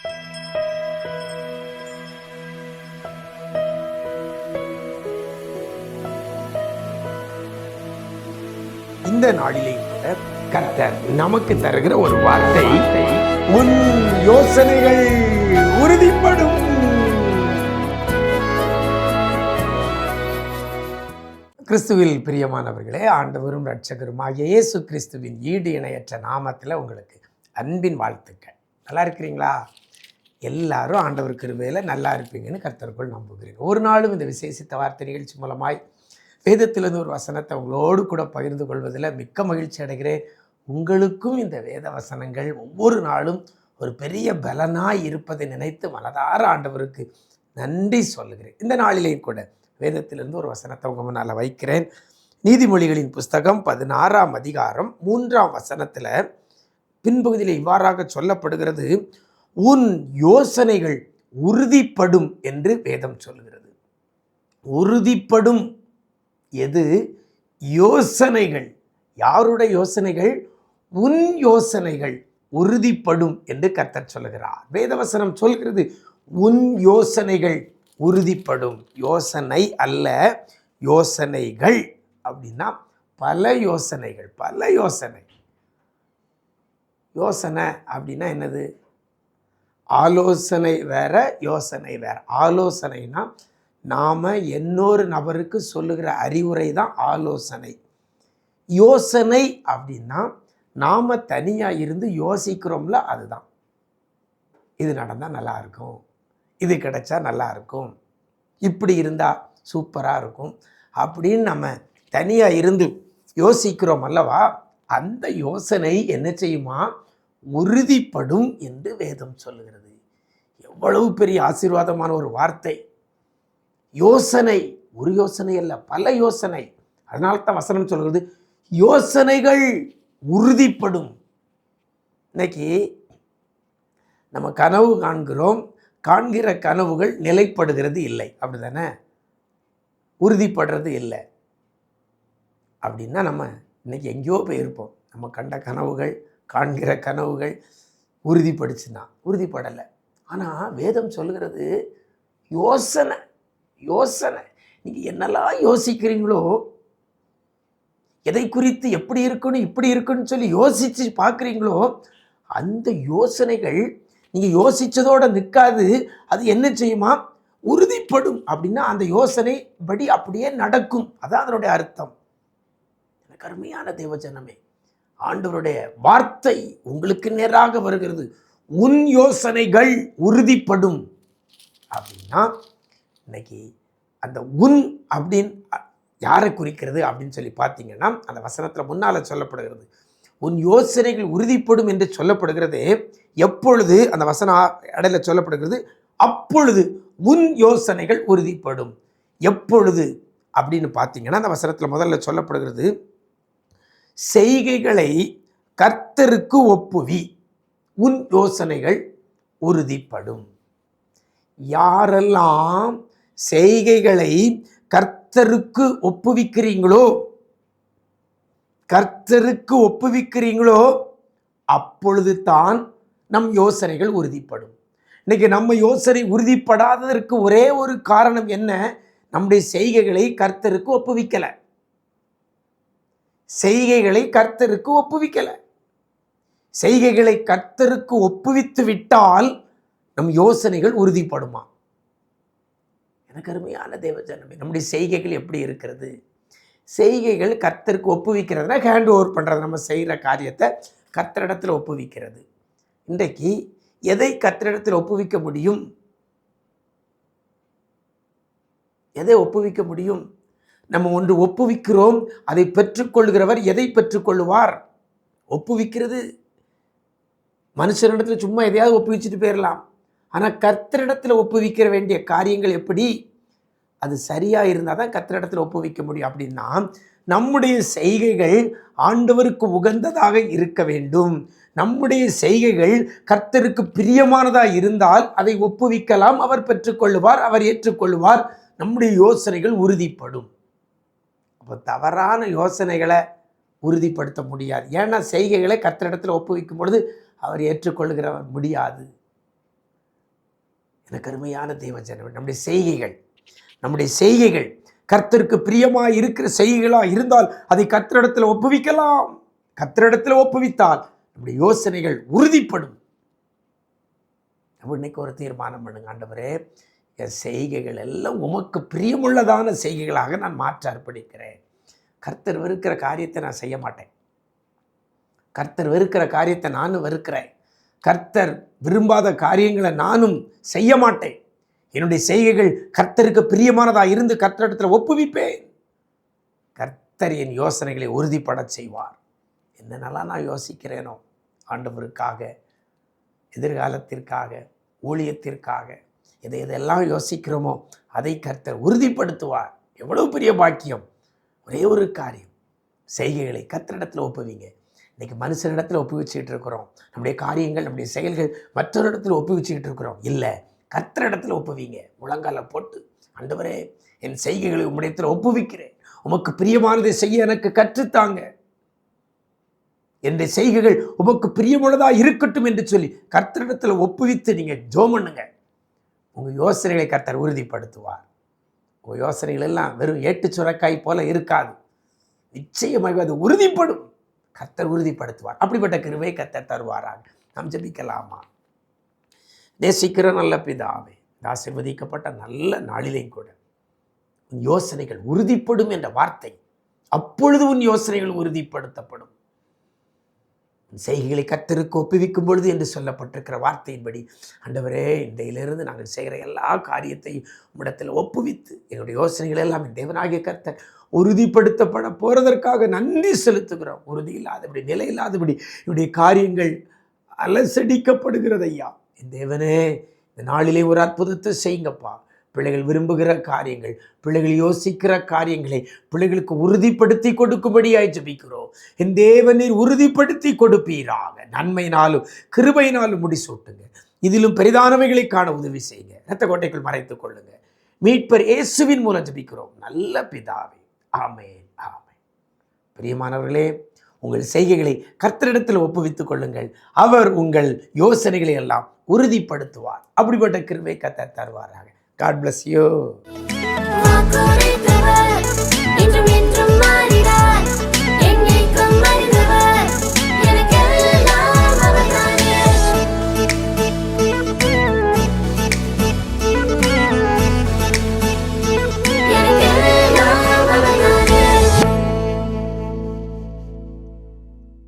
இந்த நாளிலே கூட கர்த்தர் நமக்கு தருகிற ஒரு வார்த்தை, உன் யோசனைகள் உறுதிப்படும். கிறிஸ்துவில் பிரியமானவர்களே, ஆண்டவரும் இரட்சகருமாகிய இயேசு கிறிஸ்துவின் ஈடு இணையற்ற நாமத்தில் உங்களுக்கு அன்பின் வாழ்த்துக்கள். நல்லா இருக்கிறீங்களா? எல்லாரும் ஆண்டவர் கிருபையில் நல்லா இருப்பீங்கன்னு கர்த்தருக்குள் நம்புகிறேன். ஒரு நாளும் இந்த விசேஷித்த வார்த்தை நிகழ்ச்சி மூலமாய் வேதத்திலிருந்து ஒரு வசனத்தை உங்களோடு கூட பகிர்ந்து கொள்வதில் மிக்க மகிழ்ச்சி அடைகிறேன். உங்களுக்கும் இந்த வேத வசனங்கள் ஒவ்வொரு நாளும் ஒரு பெரிய பலனாய் இருப்பதை நினைத்து மனதார ஆண்டவருக்கு நன்றி சொல்லுகிறேன். இந்த நாளிலேயும் கூட வேதத்திலிருந்து ஒரு வசனத்தை உங்கள் முன்னால் வைக்கிறேன். நீதிமொழிகளின் புஸ்தகம் 16ஆம் அதிகாரம் 3ஆம் வசனத்தில் பின்பகுதியில் இவ்வாறாக சொல்லப்படுகிறது, உன் யோசனைகள் உறுதிப்படும் என்று வேதம் சொல்லுகிறது. உறுதிப்படும் எது? யோசனைகள். யாருடைய யோசனைகள்? உன் யோசனைகள் உறுதிப்படும் என்று கர்த்தர் சொல்லுகிறார். வேதவசனம் சொல்கிறது, உன் யோசனைகள் உறுதிப்படும். யோசனை அல்ல, யோசனைகள். அப்படின்னா பல யோசனைகள், பல யோசனை. யோசனை அப்படின்னா என்னது? ஆலோசனை வேற, யோசனை வேற. ஆலோசனைனா நாம் இன்னொரு நபருக்கு சொல்லுகிற அறிவுரை தான் ஆலோசனை. யோசனை அப்படின்னா நாம் தனியாக இருந்து யோசிக்கிறோம்ல, அதுதான். இது நடந்தால் நல்லாயிருக்கும், இது கிடைச்சா நல்லாயிருக்கும், இப்படி இருந்தால் சூப்பராக இருக்கும் அப்படின்னு நம்ம தனியாக இருந்து யோசிக்கிறோம் அல்லவா, அந்த யோசனை என்ன செய்யுமா? உறுதிப்படும் என்று வேதம் சொல்லுகிறது. எவ்வளவு பெரிய ஆசீர்வாதமான ஒரு வார்த்தை! யோசனை, ஒரு யோசனை அல்ல, பல யோசனை. அதனால தான் வசனம் சொல்கிறது, யோசனைகள் உறுதிப்படும். இன்னைக்கு நம்ம கனவு காண்கிறோம், காண்கிற கனவுகள் நிலைப்படுகிறது இல்லை, அப்படி தானே? உறுதிப்படுறது இல்லை. அப்படின்னா நம்ம இன்னைக்கு எங்கேயோ போயிருப்போம். நம்ம கண்ட கனவுகள், காண்கிற கனவுகள் உறுதிப்படுச்சுன்னா உறுதிப்படலை. ஆனால் வேதம் சொல்கிறது, யோசனை, யோசனை. நீங்கள் என்னெல்லாம் யோசிக்கிறீங்களோ, எதை குறித்து எப்படி இருக்கணும் இப்படி இருக்குன்னு சொல்லி யோசித்து பார்க்குறீங்களோ, அந்த யோசனைகள் நீங்கள் யோசித்ததோடு நிற்காது. அது என்ன செய்யுமா? உறுதிப்படும். அப்படின்னா அந்த யோசனை படி அப்படியே நடக்கும். அதான் அதனுடைய அர்த்தம். எனக்கு அருமையான தேவஜனமே, ஆண்டவருடைய வார்த்தை உங்களுக்கு நேராக வருகிறது. உன் யோசனைகள் உறுதிப்படும் அப்படின்னா, இன்னைக்கு அந்த உன் அப்படின்னு யாரை குறிக்கிறது அப்படின்னு சொல்லி பார்த்தீங்கன்னா, அந்த வசனத்தில் முன்னால் சொல்லப்படுகிறது, உன் யோசனைகள் உறுதிப்படும் என்று சொல்லப்படுகிறது. எப்பொழுது? அந்த வசன இடையில சொல்லப்படுகிறது, அப்பொழுது உன் யோசனைகள் உறுதிப்படும். எப்பொழுது அப்படின்னு பார்த்தீங்கன்னா, அந்த வசனத்தில் முதல்ல சொல்லப்படுகிறது, செய்கைகளை கர்த்தருக்கு ஒப்புவி, உன் யோசனைகள் உறுதிப்படும். யாரெல்லாம் செய்கைகளை கர்த்தருக்கு ஒப்புவிக்கிறீங்களோ, கர்த்தருக்கு ஒப்புவிக்கிறீங்களோ, அப்பொழுது தான் நம் யோசனைகள் உறுதிப்படும். இன்னைக்கு நம்ம யோசனை உறுதிப்படாததற்கு ஒரே ஒரு காரணம் என்ன? நம்முடைய செய்கைகளை கர்த்தருக்கு ஒப்புவிக்கலை. செய்கைகளை கர்த்தருக்கு ஒப்புவிக்கலை. செய்கைகளை கர்த்தருக்கு ஒப்புவித்து விட்டால் நம் யோசனைகள் உறுதிப்படுமா? எனக்கு அருமையான தேவஜனமே, நம்முடைய செய்கைகள் எப்படி இருக்கிறது? செய்கைகள் கர்த்தருக்கு ஒப்புவிக்கிறதுனா ஹேண்ட் ஓவர் பண்ணுறது, நம்ம செய்கிற காரியத்தை கர்த்தரிடத்தில் ஒப்புவிக்கிறது. இன்றைக்கு எதை கர்த்தரிடத்தில் ஒப்புவிக்க முடியும்? எதை ஒப்புவிக்க முடியும்? நம்ம ஒன்று ஒப்புவிக்கிறோம், அதை பெற்றுக்கொள்கிறவர் எதை பெற்றுக்கொள்ளுவார்? ஒப்புவிக்கிறது. மனுஷனிடத்தில் சும்மா எதையாவது ஒப்புவிச்சுட்டு போயிடலாம். ஆனால் கர்த்தரிடத்தில் ஒப்புவிக்கிற வேண்டிய காரியங்கள் எப்படி? அது சரியாக இருந்தால் தான் கர்த்தரிடத்தில் ஒப்புவிக்க முடியும். அப்படின்னா நம்முடைய செய்கைகள் ஆண்டவருக்கு உகந்ததாக இருக்க வேண்டும். நம்முடைய செய்கைகள் கர்த்தருக்கு பிரியமானதாக இருந்தால் அதை ஒப்புவிக்கலாம், அவர் பெற்றுக்கொள்ளுவார், அவர் ஏற்றுக்கொள்ளுவார், நம்முடைய யோசனைகள் உறுதிப்படும். அப்போ தவறான யோசனைகளை உறுதிப்படுத்த முடியாது. ஏன்னா செய்கைகளை கர்த்தரிடத்தில் ஒப்புவிக்கும் பொழுது அவர் ஏற்றுக்கொள்கிறவர் முடியாது. எனக்கு அருமையான தேவஜனமே, நம்முடைய செய்கைகள் கர்த்தருக்கு பிரியமாய் இருக்கிற செய்கைகளாக இருந்தால் அதை கர்த்தரிடத்தில் ஒப்புவிக்கலாம். கர்த்தரிடத்தில் ஒப்புவித்தால் நம்முடைய யோசனைகள் உறுதிப்படும். இன்னைக்கு ஒரு தீர்மானம் பண்ணுங்க, ஆண்டவரே என் செய்கைகள் எல்லாம் உமக்கு பிரியமுள்ளதான செய்கைகளாக நான் மாற்ற அர்ப்பணிக்கிறேன். கர்த்தர் வெறுக்கிற காரியத்தை நான் செய்ய மாட்டேன். கர்த்தர் வெறுக்கிற காரியத்தை நானும் வெறுக்கிறேன். கர்த்தர் விரும்பாத காரியங்களை நானும் செய்ய மாட்டேன். என்னுடைய செய்கைகள் கர்த்தருக்கு பிரியமானதாக இருந்து கர்த்தரிடத்தில் ஒப்புவிப்பேன். கர்த்தர் என் யோசனைகளை உறுதிப்பட செய்வார். என்னென்னலாம் நான் யோசிக்கிறேனோ ஆண்டவருக்காக, எதிர்காலத்திற்காக, ஊழியத்திற்காக, எதையெல்லாம் யோசிக்கிறோமோ அதை கர்த்தர் உறுதிப்படுத்துவார். எவ்வளவு பெரிய பாக்கியம்! ஒரே ஒரு காரியம், செய்கைகளை கர்த்தரிடத்தில் ஒப்புவிங்க. இன்றைக்கி மனுஷனிடத்தில் ஒப்புவிச்சுக்கிட்டு இருக்கிறோம். நம்முடைய காரியங்கள், நம்முடைய செயல்கள் மற்றொரு இடத்துல ஒப்புவிச்சுக்கிட்டு இருக்கிறோம். இல்லை, கர்த்தரிடத்தில் ஒப்புவிங்க. முழங்கால போட்டு, ஆண்டவரே என் செய்கைகளை உம்முடையத்தில் ஒப்புவிக்கிறேன். உமக்கு பிரியமானதை செய்ய எனக்கு கற்றுத்தாங்க. என்னுடைய செய்கைகள் உமக்கு பிரியமுள்ளதாக இருக்கட்டும் என்று சொல்லி கர்த்தரிடத்தில் ஒப்புவித்து நீங்கள் ஜெபம் பண்ணுங்க. உங்கள் யோசனைகளை கர்த்தர் உறுதிப்படுத்துவார். உங்கள் யோசனைகள் எல்லாம் வெறும் ஏட்டு சுரக்காய் போல இருக்காது. நிச்சயமாக அது உறுதிப்படும். கர்த்தர் உறுதிப்படுத்துவார். அப்படிப்பட்ட கிருபையை கர்த்தர் தருவாராக. நாம் ஜெபிக்கலாமா? நேசிக்கிற நல்ல பிதாவே, ஆசீர்வதிக்கப்பட்ட நல்ல நாளிலேயும் கூட உன் யோசனைகள் உறுதிப்படும் என்ற வார்த்தை, அப்பொழுது உன் யோசனைகள் உறுதிப்படுத்தப்படும். செய்கைகளை கர்த்தருக்கு ஒப்புவிக்கும் பொழுது என்று சொல்லப்பட்டிருக்கிற வார்த்தையின்படி ஆண்டவரே, இன்றையிலிருந்து நாங்கள் செய்கிற எல்லா காரியத்தையும் உம்மிடத்தில் ஒப்புவித்து எங்களுடைய யோசனைகள் எல்லாம் என் தேவனாகிய கர்த்தர் உறுதிப்படுத்தப்பட போகிறதற்காக நன்றி செலுத்துகிறோம். உறுதி இல்லாதபடி, நிலை இல்லாதபடி என்னுடைய காரியங்கள் அலசடிக்கப்படுகிறது ஐயா. என் தேவனே, இந்த நாளிலே ஒரு அற்புதத்தை செய்யுங்கப்பா. பிள்ளைகள் விரும்புகிற காரியங்கள், பிள்ளைகள் யோசிக்கிற காரியங்களை பிள்ளைகளுக்கு உறுதிப்படுத்தி கொடுக்கும்படியாய் ஜெபிக்கிறோம். என் தேவனீர் உறுதிப்படுத்தி கொடுப்பீராக. நன்மையினாலும் கிருபையினாலும் முடிசூட்டுங்க. இதிலும் பெரிதானவைகளை காண உதவி செய்யுங்க. இரத்த கோட்டைக்குள் மறைத்துக் கொள்ளுங்க. மீட்பர் இயேசுவின் மூலம் ஜெபிக்கிறோம் நல்ல பிதாவே. ஆமென், ஆமென். பிரியமானவர்களே, உங்கள் செய்கைகளை கர்த்தரிடத்தில் ஒப்புவித்துக் கொள்ளுங்கள். அவர் உங்கள் யோசனைகளை எல்லாம் உறுதிப்படுத்துவார். அப்படிப்பட்ட கிருபை கர்த்தர் தருவாராக. God bless you.